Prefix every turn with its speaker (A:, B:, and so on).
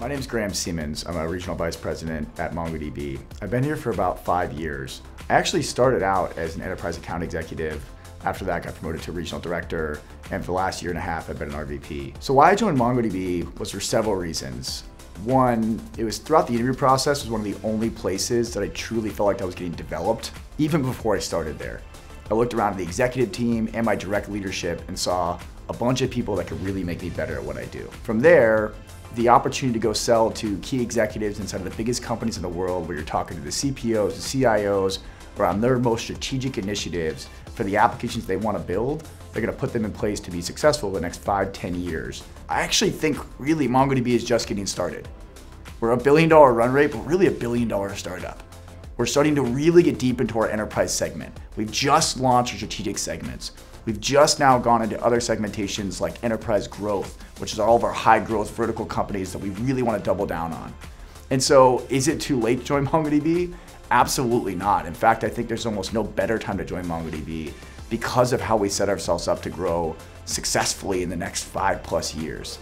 A: My name is Graham Seamans. I'm a regional vice president at MongoDB. I've been here for about 5 years. I actually started out as an enterprise account executive. After that, I got promoted to regional director, and for the last year and a half, I've been an RVP. So why I joined MongoDB was for several reasons. One, it was throughout the interview process, was one of the only places that I truly felt like I was getting developed, even before I started there. I looked around at the executive team and my direct leadership and saw a bunch of people that could really make me better at what I do. From there, the opportunity to go sell to key executives inside of the biggest companies in the world, where you're talking to the CPOs, the CIOs, around their most strategic initiatives for the applications they want to build. They're going to put them in place to be successful the next 5-10 years. I actually think really MongoDB is just getting started. We're a $1 billion run rate, but really a $1 billion startup. We're starting to really get deep into our enterprise segment. We've just launched our strategic segments. We've just now gone into other segmentations like enterprise growth, which is all of our high growth vertical companies that we really want to double down on. And so is it too late to join MongoDB? Absolutely not. In fact, I think there's almost no better time to join MongoDB because of how we set ourselves up to grow successfully in the next 5+ years.